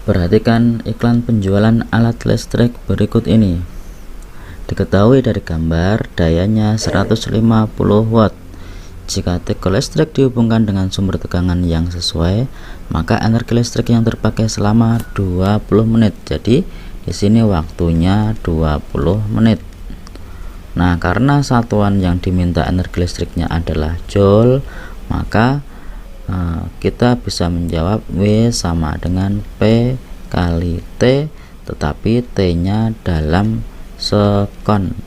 Perhatikan iklan penjualan alat listrik berikut ini. Diketahui dari gambar dayanya 150 watt. Jika teko listrik dihubungkan dengan sumber tegangan yang sesuai, maka energi listrik yang terpakai selama 20 menit. Jadi di sini waktunya 20 menit. Nah, karena satuan yang diminta energi listriknya adalah joule, maka kita bisa menjawab W sama dengan P kali T, tetapi T nya dalam sekon,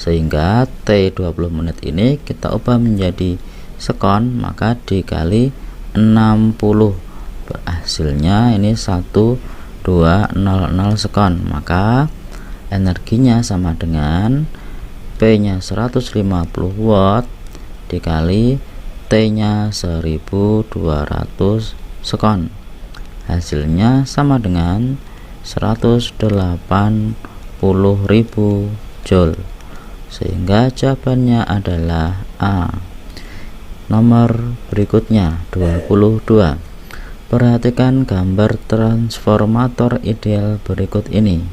sehingga T 20 menit ini kita ubah menjadi sekon, maka dikali 60, hasilnya ini 1200 sekon, maka energinya sama dengan P nya 150 watt dikali T nya 1200 sekon, hasilnya sama dengan 180.000 joule, sehingga jawabannya adalah A. Nomor berikutnya 22. Perhatikan gambar transformator ideal berikut ini.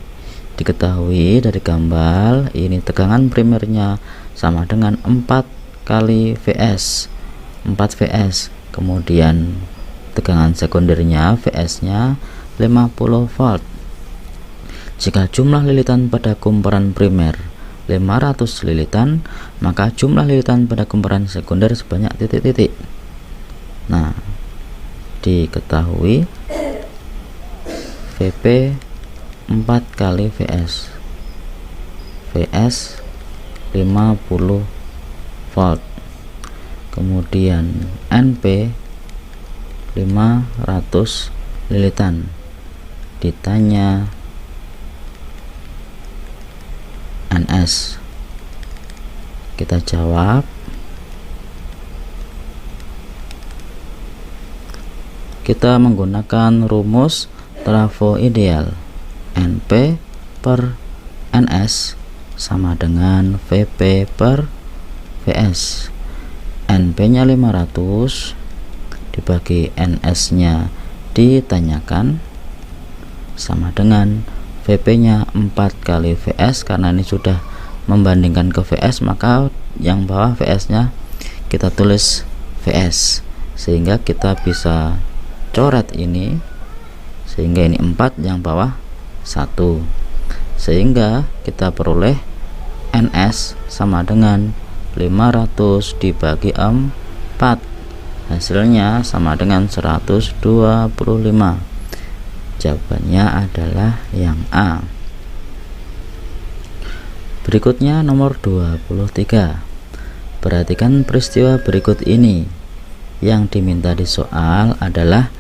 Diketahui dari gambar ini tegangan primernya sama dengan 4 kali Vs, 4 Vs, kemudian tegangan sekundernya Vs nya 50 volt. Jika jumlah lilitan pada kumparan primer 500 lilitan, maka jumlah lilitan pada kumparan sekunder sebanyak titik-titik. Nah, diketahui Vp 4 kali Vs, Vs 50 volt, kemudian Np 500 lilitan, ditanya Ns. Kita jawab, kita menggunakan rumus trafo ideal. Np per Ns sama dengan Vp per Vs. Np nya 500 dibagi Ns nya ditanyakan sama dengan Vp nya 4 kali Vs. Karena ini sudah membandingkan ke Vs, maka yang bawah Vs nya kita tulis Vs, sehingga kita bisa coret ini, sehingga ini 4, yang bawah 1, sehingga kita peroleh Ns sama dengan 500 dibagi 4, hasilnya sama dengan 125. Jawabannya adalah yang A. Berikutnya nomor 23. Perhatikan peristiwa berikut ini. Yang diminta di soal adalah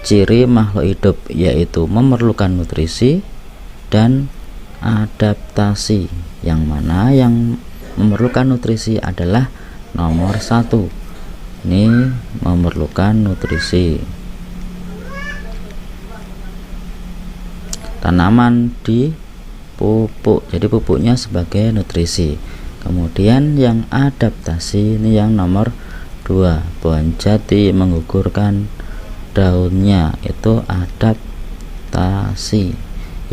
ciri makhluk hidup, yaitu memerlukan nutrisi dan adaptasi. Yang mana yang memerlukan nutrisi adalah nomor 1. Ini memerlukan nutrisi. Tanaman di pupuk, jadi pupuknya sebagai nutrisi. Kemudian yang adaptasi ini yang nomor 2. Pohon jati menggugurkan daunnya, itu adaptasi.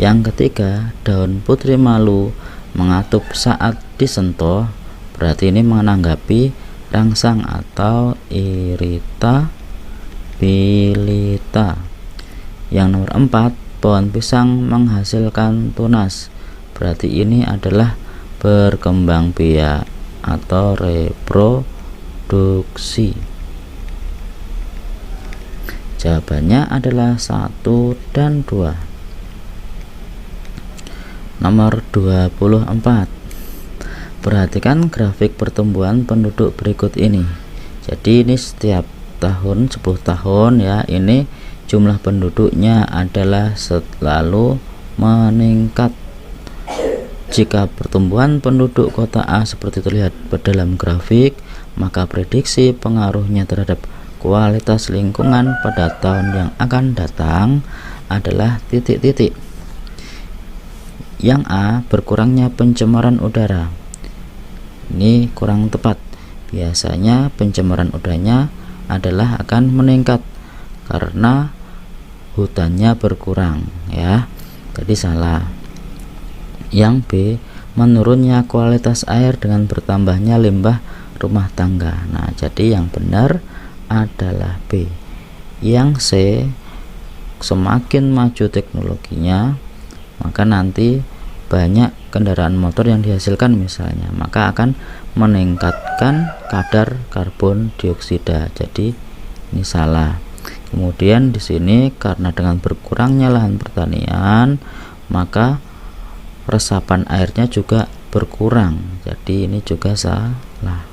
Yang ketiga, daun putri malu mengatup saat disentuh, berarti ini menanggapi rangsang atau iritabilitas. Yang nomor 4, pohon pisang menghasilkan tunas, berarti ini adalah berkembang biak atau reproduksi. Jawabannya adalah 1 dan 2. Nomor 24. Perhatikan grafik pertumbuhan penduduk berikut ini. Jadi ini setiap tahun 10 tahun ya, ini jumlah penduduknya adalah selalu meningkat. Jika pertumbuhan penduduk kota A seperti terlihat dalam grafik, maka prediksi pengaruhnya terhadap kualitas lingkungan pada tahun yang akan datang adalah titik-titik. Yang A, berkurangnya pencemaran udara. Ini kurang tepat. Biasanya pencemaran udaranya adalah akan meningkat karena hutannya berkurang ya, jadi salah. Yang B, menurunnya kualitas air dengan bertambahnya limbah rumah tangga. Nah, jadi yang benar adalah B. Yang C, semakin maju teknologinya, maka nanti banyak kendaraan motor yang dihasilkan misalnya, maka akan meningkatkan kadar karbon dioksida. Jadi ini salah. Kemudian di sini karena dengan berkurangnya lahan pertanian, maka resapan airnya juga berkurang. Jadi ini juga salah.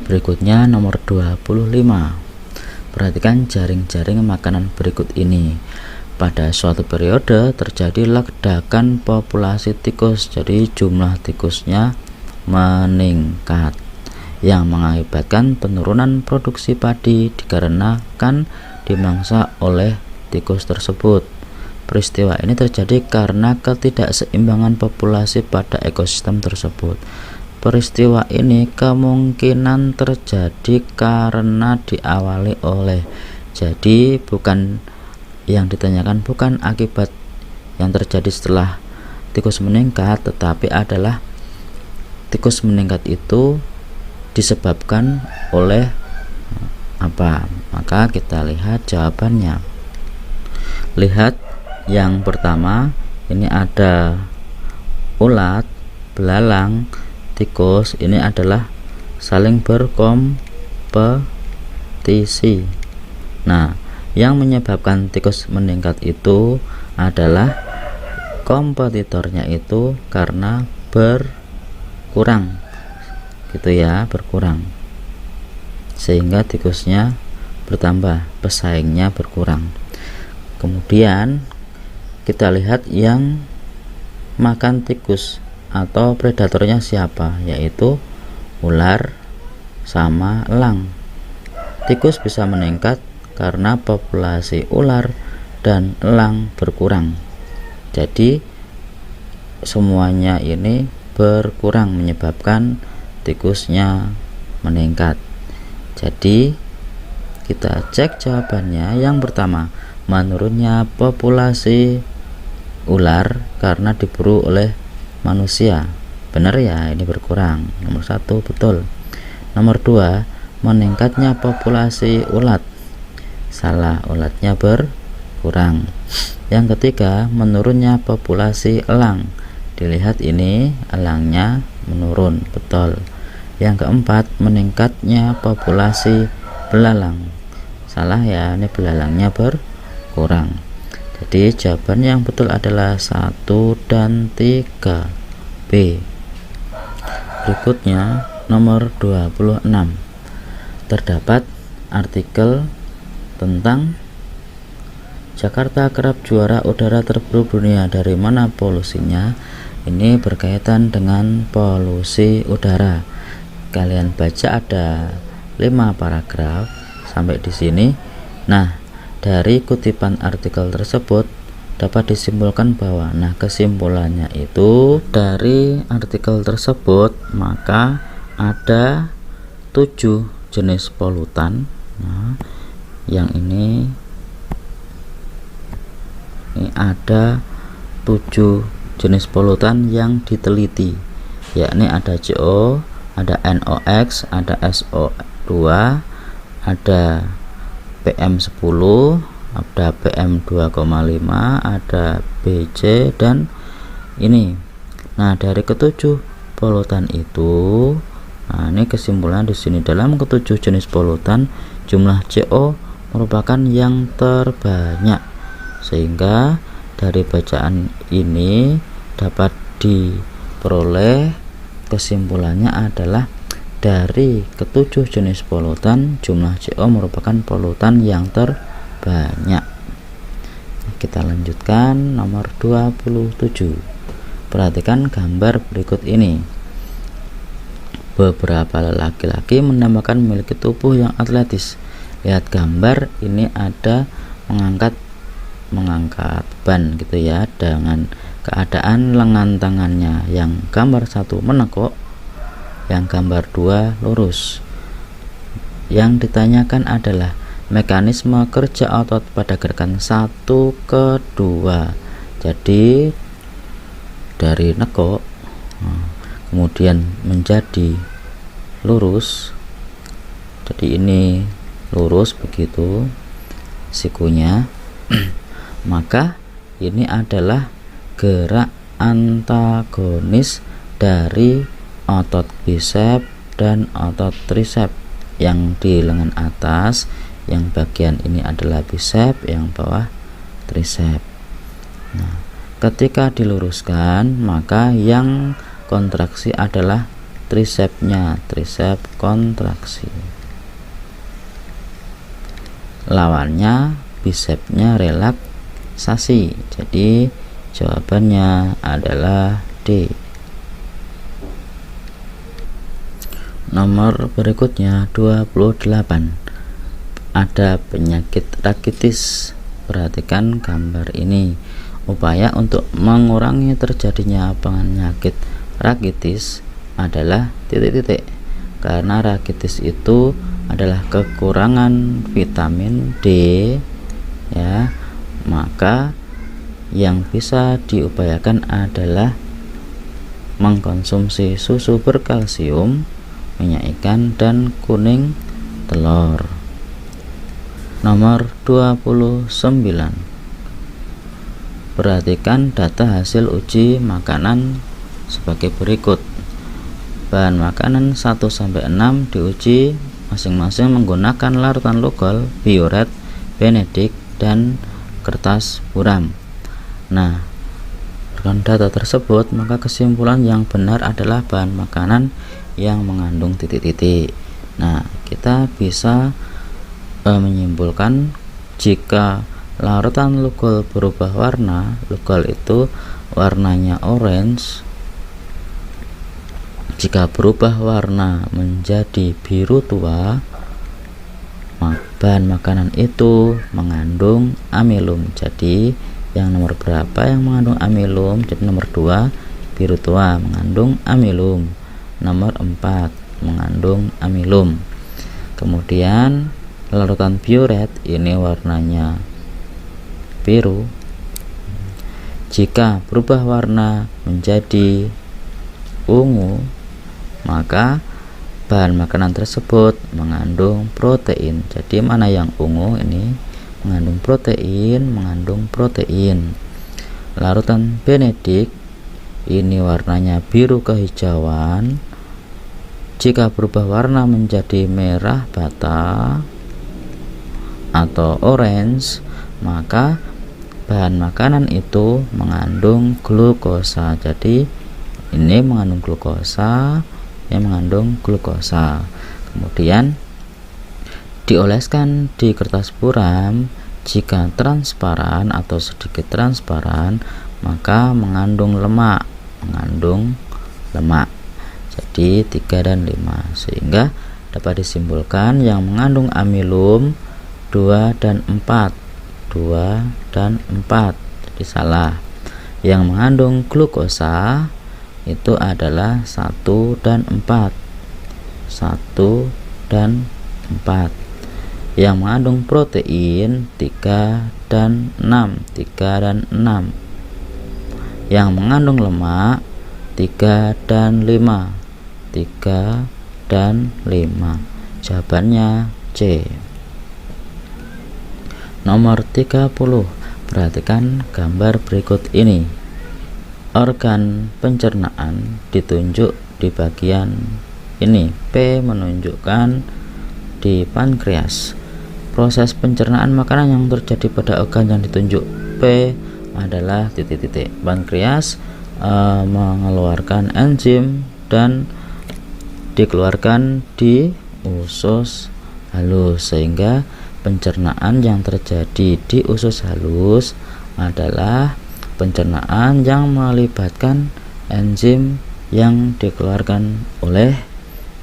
Berikutnya nomor 25. Perhatikan jaring-jaring makanan berikut ini. Pada suatu periode terjadi ledakan populasi tikus, jadi jumlah tikusnya meningkat yang mengakibatkan penurunan produksi padi dikarenakan dimangsa oleh tikus tersebut. Peristiwa ini terjadi karena ketidakseimbangan populasi pada ekosistem tersebut. Peristiwa ini kemungkinan terjadi karena diawali oleh, jadi bukan yang ditanyakan bukan akibat yang terjadi setelah tikus meningkat, tetapi adalah tikus meningkat itu disebabkan oleh apa. Maka kita lihat jawabannya. Lihat yang pertama, ini ada ulat, belalang, tikus, ini adalah saling berkompetisi. Nah, yang menyebabkan tikus meningkat itu adalah kompetitornya itu karena berkurang, gitu ya, berkurang, sehingga tikusnya bertambah, pesaingnya berkurang. Kemudian kita lihat yang makan tikus atau predatornya siapa, yaitu ular sama elang. Tikus bisa meningkat karena populasi ular dan elang berkurang. Jadi semuanya ini berkurang menyebabkan tikusnya meningkat. Jadi kita cek jawabannya. Yang pertama, menurunnya populasi ular karena diburu oleh manusia. Benar ya, ini berkurang. Nomor 1 betul. Nomor 2, meningkatnya populasi ulat. Salah, ulatnya berkurang. Yang ketiga, menurunnya populasi elang. Dilihat ini elangnya menurun, betul. Yang keempat, meningkatnya populasi belalang. Salah ya, ini belalangnya berkurang. Jadi jawaban yang betul adalah 1 dan 3 B. Berikutnya nomor 26. Terdapat artikel tentang Jakarta kerap juara udara terburuk dunia, dari mana polusinya. Ini berkaitan dengan polusi udara. Kalian baca ada 5 paragraf sampai di sini. Nah, dari kutipan artikel tersebut dapat disimpulkan bahwa, kesimpulannya itu dari artikel tersebut maka ada 7 jenis polutan. Nah, yang ini ada 7 jenis polutan yang diteliti, yakni ada CO, ada NOx, ada SO2, ada PM10, ada PM2,5, ada BC, dan ini. Nah, dari ketujuh polutan itu, ini kesimpulan di sini, dalam ketujuh jenis polutan jumlah CO merupakan yang terbanyak, sehingga dari bacaan ini dapat diperoleh kesimpulannya adalah dari ketujuh jenis polutan jumlah CO merupakan polutan yang terbanyak. Kita lanjutkan nomor 27. Perhatikan gambar berikut ini. Beberapa laki-laki menambahkan memiliki tubuh yang atletis. Lihat gambar ini, ada mengangkat ban gitu ya, dengan keadaan lengan tangannya yang gambar 1 menekuk, yang gambar 2 lurus. Yang ditanyakan adalah mekanisme kerja otot pada gerakan 1 ke 2. Jadi dari nekuk kemudian menjadi lurus, jadi ini lurus begitu sikunya. Maka ini adalah gerak antagonis dari otot bisep dan otot trisep. Yang di lengan atas, yang bagian ini adalah bisep, yang bawah trisep. Nah, ketika diluruskan, maka yang kontraksi adalah trisepnya, trisep kontraksi. Lawannya bisepnya relaksasi. Jadi jawabannya adalah D. Nomor berikutnya 28. Ada penyakit rakitis. Perhatikan gambar ini. Upaya untuk mengurangi terjadinya penyakit rakitis adalah titik-titik. Karena rakitis itu adalah kekurangan vitamin D, ya, maka yang bisa diupayakan adalah mengkonsumsi susu berkalsium, minyak ikan, dan kuning telur. Nomor 29. Perhatikan data hasil uji makanan sebagai berikut. Bahan makanan 1-6 diuji masing-masing menggunakan larutan Lugol, Biuret, Benedict, dan kertas buram. Nah, berdasarkan data tersebut, maka kesimpulan yang benar adalah bahan makanan yang mengandung titik-titik. Nah, kita bisa menyimpulkan jika larutan Lugol berubah warna, Lugol itu warnanya orange. Jika berubah warna menjadi biru tua, bahan makanan itu mengandung amilum. Jadi yang nomor berapa yang mengandung amilum? Jadi nomor 2, biru tua mengandung amilum. Nomor 4 mengandung amilum. Kemudian larutan biuret ini warnanya biru. Jika berubah warna menjadi ungu, maka bahan makanan tersebut mengandung protein. Jadi mana yang ungu ini mengandung protein. Larutan Benedict ini warnanya biru kehijauan. Jika berubah warna menjadi merah bata atau orange, maka bahan makanan itu mengandung glukosa. Jadi ini mengandung glukosa, yang mengandung glukosa. Kemudian dioleskan di kertas buram. Jika transparan atau sedikit transparan, maka mengandung lemak, jadi 3 dan 5, sehingga dapat disimpulkan yang mengandung amilum 2 dan 4. Jadi salah. Yang mengandung glukosa itu adalah 1 dan 4. Yang mengandung protein 3 dan 6. Yang mengandung lemak 3 dan 5. Jawabannya C. Nomor 30. Perhatikan gambar berikut ini. Organ pencernaan ditunjuk di bagian ini. P menunjukkan di pankreas. Proses pencernaan makanan yang terjadi pada organ yang ditunjuk P adalah titik-titik. Pankreas mengeluarkan enzim dan dikeluarkan di usus halus, sehingga pencernaan yang terjadi di usus halus adalah pencernaan yang melibatkan enzim yang dikeluarkan oleh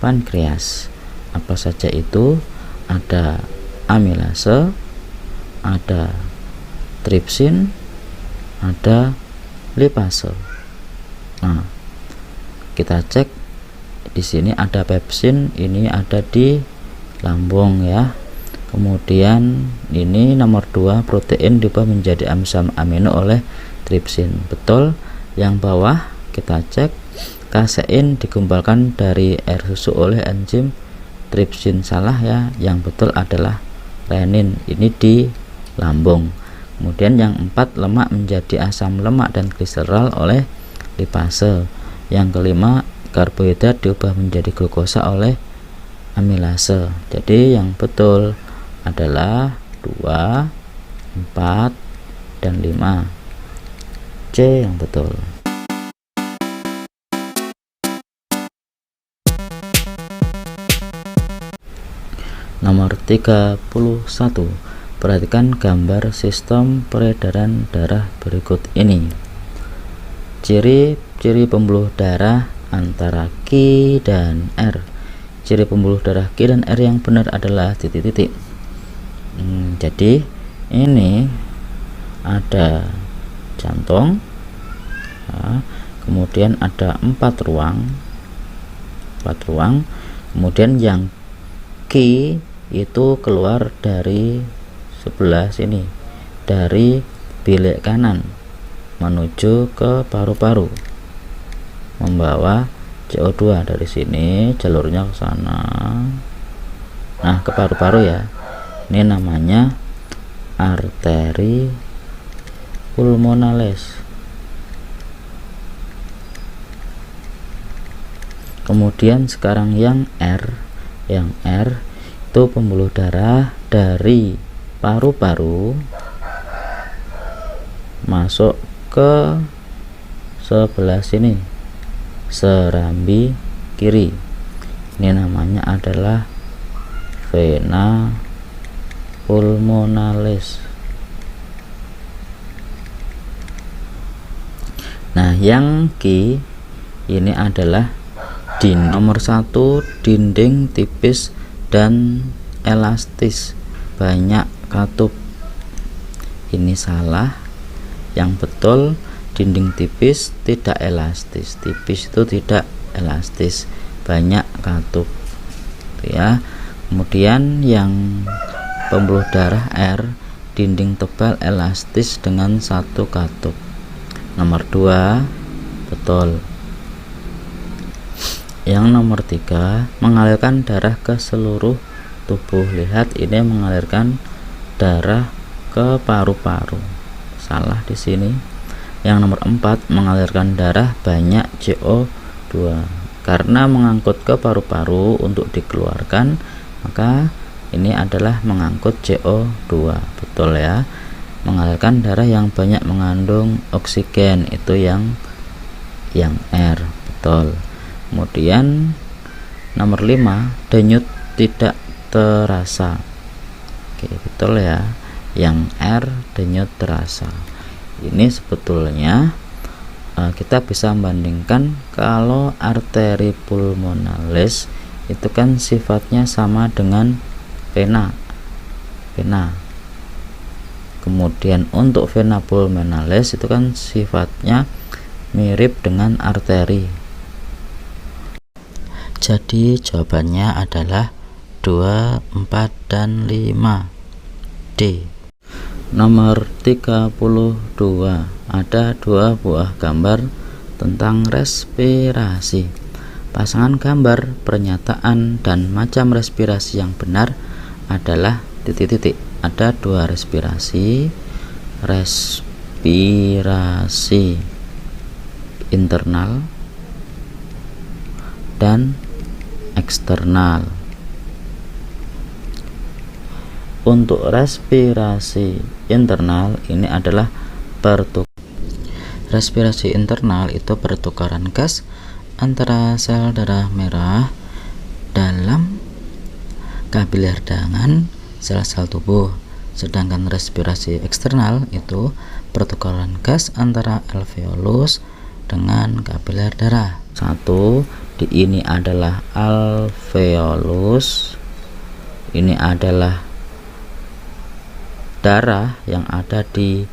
pankreas. Apa saja itu? Ada amilase, ada tripsin, ada lipase. Nah, kita cek di sini ada pepsin, ini ada di lambung ya. Kemudian ini nomor 2, protein diubah menjadi asam amino oleh tripsin. Betul. Yang bawah kita cek, kasein digumpalkan dari air susu oleh enzim tripsin. Salah ya, yang betul adalah renin, ini di lambung. Kemudian yang 4, lemak menjadi asam lemak dan gliserol oleh lipase. Yang kelima, karbohidrat diubah menjadi glukosa oleh amilase. Jadi yang betul adalah 2, 4, dan 5. C yang betul. Nomor 31. Perhatikan gambar sistem peredaran darah berikut ini. Ciri-ciri pembuluh darah antara Q dan R. Ciri pembuluh darah Q dan R yang benar adalah titik-titik. Jadi ini ada jantung, kemudian ada 4 ruang, kemudian yang Q itu keluar dari sebelah sini, dari bilik kanan menuju ke paru-paru, membawa CO2 dari sini, jalurnya ke sana, nah ke paru-paru ya. Ini namanya arteri pulmonalis. Kemudian sekarang yang R itu pembuluh darah dari paru-paru masuk ke sebelah sini, serambi kiri. Ini namanya adalah vena pulmonalis. Nah, yang Q ini adalah nomor 1, dinding tipis dan elastis, banyak katup. Ini salah. Yang betul, dinding tipis tidak elastis, tipis itu tidak elastis, banyak katup ya. Kemudian yang pembuluh darah R, dinding tebal elastis dengan 1 katup. Nomor 2 betul. Yang nomor 3, mengalirkan darah ke seluruh tubuh. Lihat, ini mengalirkan darah ke paru-paru. Salah di sini. Yang nomor 4, mengalirkan darah banyak CO2. Karena mengangkut ke paru-paru untuk dikeluarkan, maka ini adalah mengangkut CO2. Betul ya. Mengalirkan darah yang banyak mengandung oksigen, itu yang R. Betul. Kemudian nomor 5, denyut tidak terasa. Oke, betul ya. Yang R, denyut terasa. Ini sebetulnya kita bisa membandingkan kalau arteri pulmonalis itu kan sifatnya sama dengan vena. Kemudian untuk vena pulmonalis itu kan sifatnya mirip dengan arteri. Jadi jawabannya adalah 2, 4, dan 5. D. Nomor 32. Ada 2 buah gambar tentang respirasi. Pasangan gambar, pernyataan, dan macam respirasi yang benar adalah titik-titik. Ada 2 respirasi internal dan eksternal. Untuk respirasi internal ini adalah respirasi internal itu pertukaran gas antara sel darah merah dalam kapiler dengan sel-sel tubuh. Sedangkan respirasi eksternal itu pertukaran gas antara alveolus dengan kapiler darah. Ini adalah alveolus, ini adalah darah yang ada di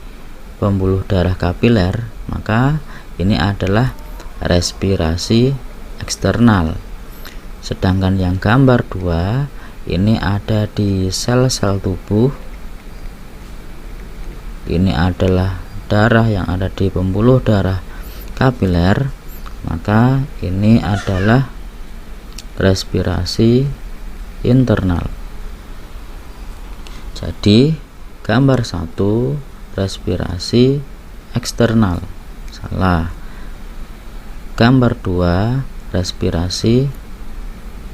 pembuluh darah kapiler, maka ini adalah respirasi eksternal. Sedangkan yang gambar 2 ini ada di sel-sel tubuh, ini adalah darah yang ada di pembuluh darah kapiler, maka ini adalah respirasi internal. Jadi gambar 1 respirasi eksternal, salah. Gambar 2 respirasi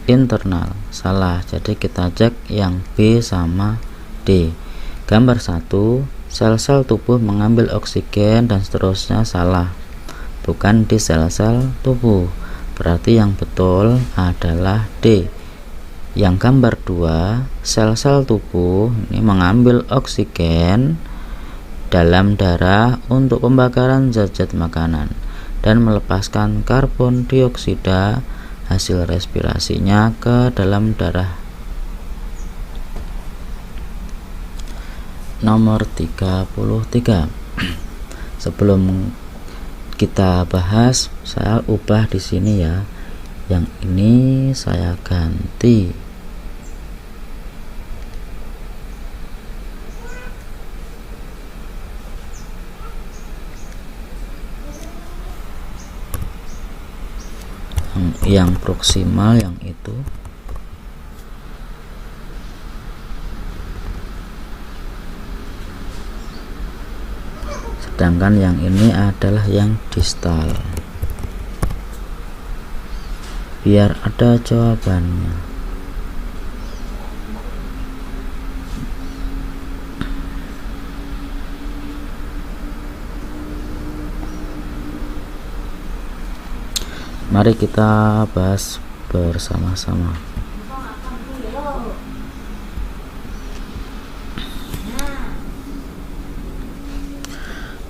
internal, salah. Jadi kita cek yang B sama D. Gambar 1 sel-sel tubuh mengambil oksigen dan seterusnya, salah, bukan di sel-sel tubuh, berarti yang betul adalah D. Yang gambar 2 sel-sel tubuh ini mengambil oksigen dalam darah untuk pembakaran zat-zat makanan dan melepaskan karbon dioksida hasil respirasinya ke dalam darah. Nomor 33. Sebelum kita bahas, saya ubah di sini ya. Yang ini saya ganti. Yang proksimal yang itu. Sedangkan yang ini adalah yang distal. Biar ada jawabannya. Mari kita bahas bersama-sama.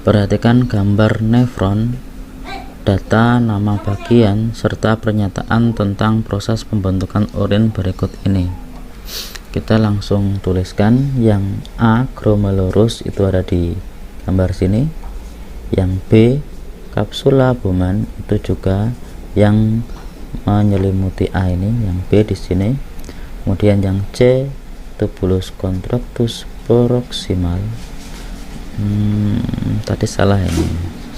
Perhatikan gambar nefron, data nama bagian, serta pernyataan tentang proses pembentukan urin berikut ini. Kita langsung tuliskan. Yang A, glomerulus, itu ada di gambar sini. Yang B, kapsula Bowman, itu juga yang menyelimuti A ini, yang B di sini. Kemudian yang C, tubulus contractus proximal. Tadi salah ini,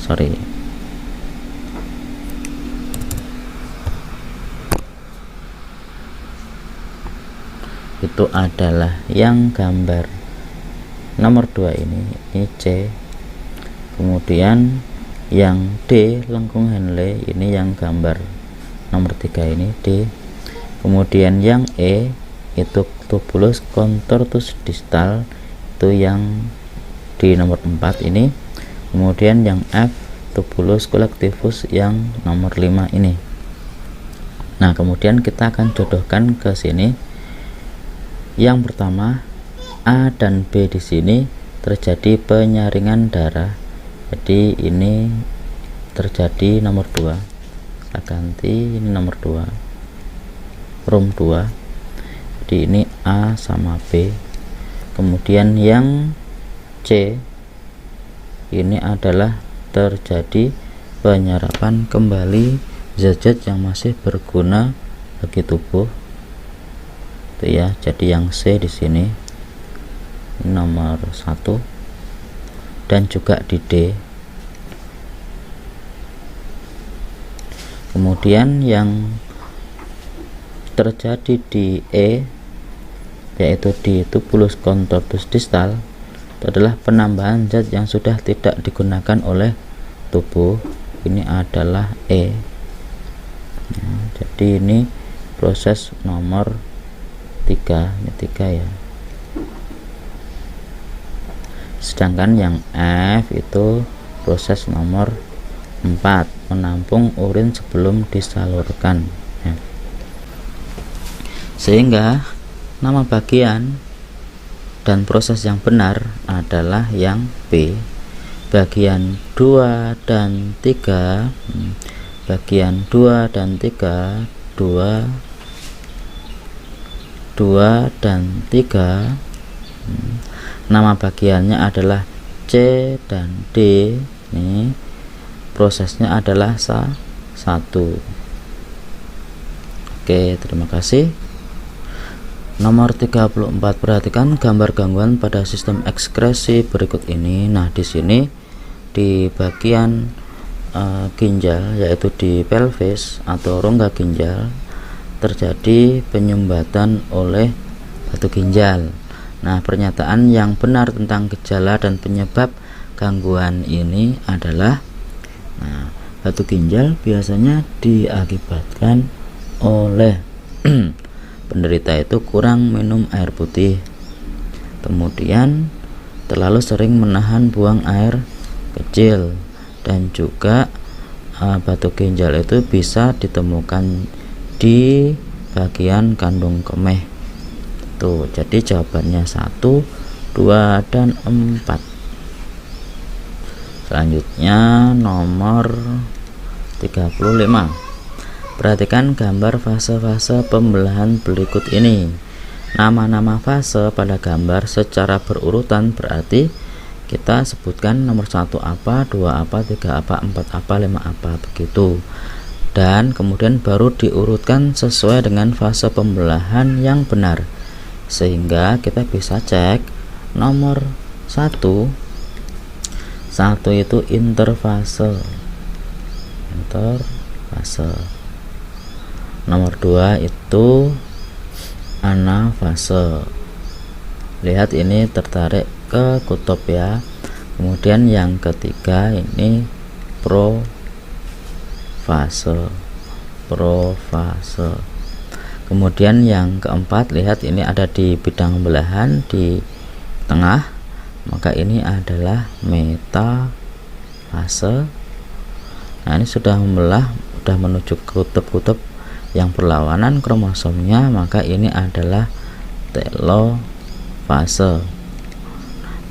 sorry. Itu adalah yang gambar nomor 2 ini C. Kemudian yang D, lengkung Henle, ini yang gambar nomor 3 ini D. Kemudian yang E itu tubulus contortus distal, itu yang di nomor 4 ini. Kemudian yang F, tubulus collectivus, yang nomor 5 ini. Nah, kemudian kita akan jodohkan ke sini. Yang pertama, A dan B di sini terjadi penyaringan darah. Jadi ini terjadi nomor 2. Saya ganti, ini nomor 2, room 2. Jadi ini A sama B. Kemudian yang C ini adalah terjadi penyerapan kembali zat-zat yang masih berguna bagi tubuh. Itu ya. Jadi yang C di sini nomor 1, dan juga di D. Kemudian yang terjadi di E, yaitu di tubulus contortus distal, itu adalah penambahan zat yang sudah tidak digunakan oleh tubuh. Ini adalah E. Nah, jadi ini proses nomor 3, ini 3 ya. Sedangkan yang F itu proses nomor 4, menampung urin sebelum disalurkan. Sehingga nama bagian dan proses yang benar adalah yang B. Bagian 2 dan 3, bagian 2 dan 3, 2 dan 3, nama bagiannya adalah C dan D. Ini prosesnya adalah 1. Oke, terima kasih. Nomor 34, perhatikan gambar gangguan pada sistem ekskresi berikut ini. Nah, di sini di bagian ginjal, yaitu di pelvis atau rongga ginjal, terjadi penyumbatan oleh batu ginjal. Nah, pernyataan yang benar tentang gejala dan penyebab gangguan ini adalah, nah, batu ginjal biasanya diakibatkan oleh penderita itu kurang minum air putih, kemudian terlalu sering menahan buang air kecil, dan juga batu ginjal itu bisa ditemukan di bagian kandung kemih. Tuh, jadi jawabannya 1, 2, dan 4. Selanjutnya nomor 35. Perhatikan gambar fase-fase pembelahan berikut ini. Nama-nama fase pada gambar secara berurutan, berarti kita sebutkan nomor 1 apa, 2 apa, 3 apa, 4 apa, 5 apa, begitu. Dan kemudian baru diurutkan sesuai dengan fase pembelahan yang benar, sehingga kita bisa cek nomor 1 itu interfase. Nomor 2 itu anafase. Lihat ini tertarik ke kutub ya. Kemudian yang ketiga ini profase. Kemudian yang keempat, lihat ini ada di bidang belahan di tengah, maka ini adalah metafase. Nah, ini sudah membelah, sudah menuju kutub-kutub yang berlawanan kromosomnya, maka ini adalah telofase.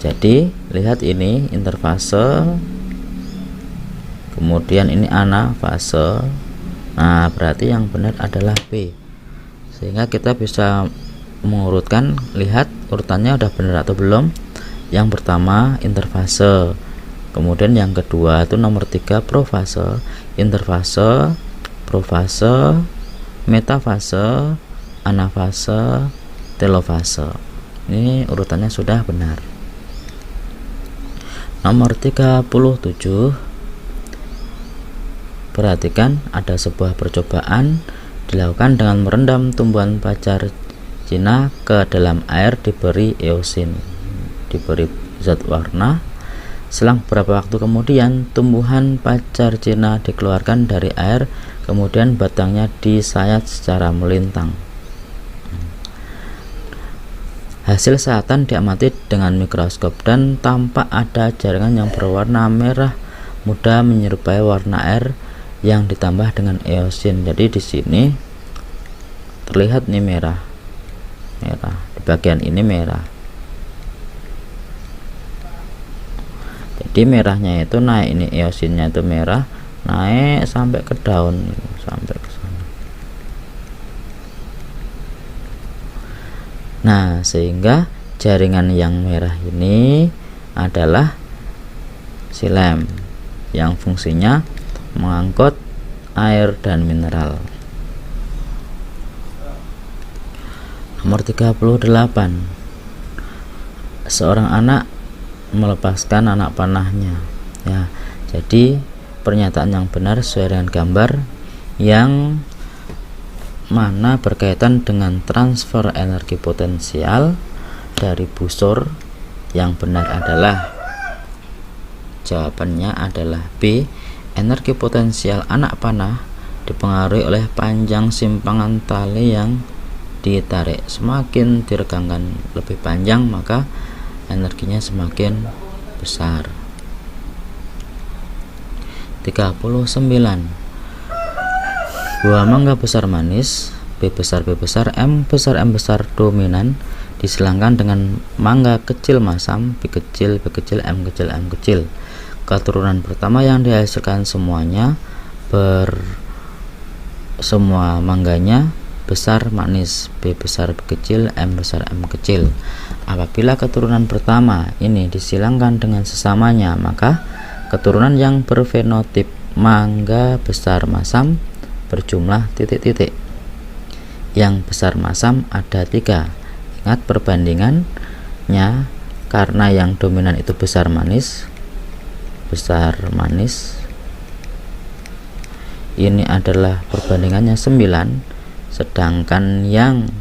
Jadi lihat ini interfase, kemudian ini anafase. Nah, berarti yang benar adalah B, sehingga kita bisa mengurutkan. Lihat urutannya udah benar atau belum. Yang pertama interfase, kemudian yang kedua itu nomor 3 profase, interfase, profase, metafase, anafase, telofase. Ini urutannya sudah benar. Nomor 37. Perhatikan, ada sebuah percobaan dilakukan dengan merendam tumbuhan pacar Cina ke dalam air diberi eosin, diberi zat warna. Selang beberapa waktu kemudian, tumbuhan pacar Cina dikeluarkan dari air, kemudian batangnya disayat secara melintang. Hasil sayatan diamati dengan mikroskop dan tampak ada jaringan yang berwarna merah muda menyerupai warna air yang ditambah dengan eosin. Jadi di sini terlihat nih merah, di bagian ini merah. Jadi merahnya itu naik, ini eosinnya itu merah, naik sampai ke daun, sampai ke sana. Nah, sehingga jaringan yang merah ini adalah xilem yang fungsinya mengangkut air dan mineral. Nomor 38. Seorang anak melepaskan anak panahnya ya. Jadi pernyataan yang benar sesuai dengan gambar yang mana berkaitan dengan transfer energi potensial dari busur. Yang benar adalah, jawabannya adalah B. Energi potensial anak panah dipengaruhi oleh panjang simpangan tali yang ditarik. Semakin diregangkan lebih panjang, maka energinya semakin besar. 39. Buah mangga besar manis, B besar M besar dominan, disilangkan dengan mangga kecil masam, B kecil M kecil. Keturunan pertama yang dihasilkan semua mangganya besar manis, B besar B kecil M kecil. Apabila keturunan pertama ini disilangkan dengan sesamanya, maka keturunan yang berfenotip mangga besar masam berjumlah titik-titik. yang besar masam ada 3. Ingat perbandingannya, karena yang dominan itu besar manis, ini adalah perbandingannya 9, sedangkan yang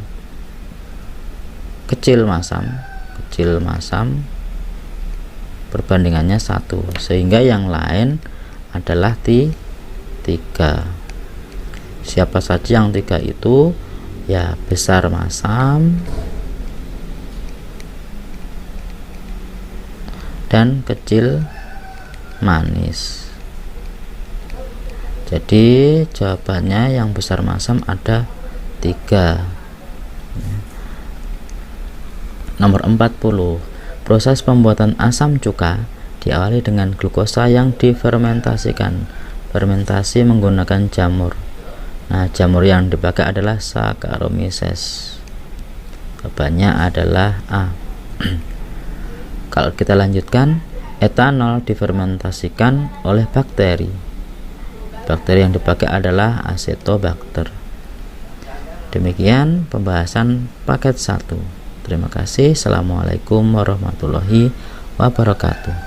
kecil masam perbandingannya 1, sehingga yang lain adalah 3. Siapa saja yang 3 itu? Ya, besar masam dan kecil manis. Jadi jawabannya yang besar masam ada 3. Nomor 40. Proses pembuatan asam cuka diawali dengan glukosa yang difermentasikan. Fermentasi menggunakan jamur. Nah, jamur yang dipakai adalah Saccharomyces. Jawabannya adalah A. Kalau kita lanjutkan, etanol difermentasikan oleh bakteri. Bakteri yang dipakai adalah Acetobacter. Demikian pembahasan paket 1. Terima kasih. Assalamualaikum warahmatullahi wabarakatuh.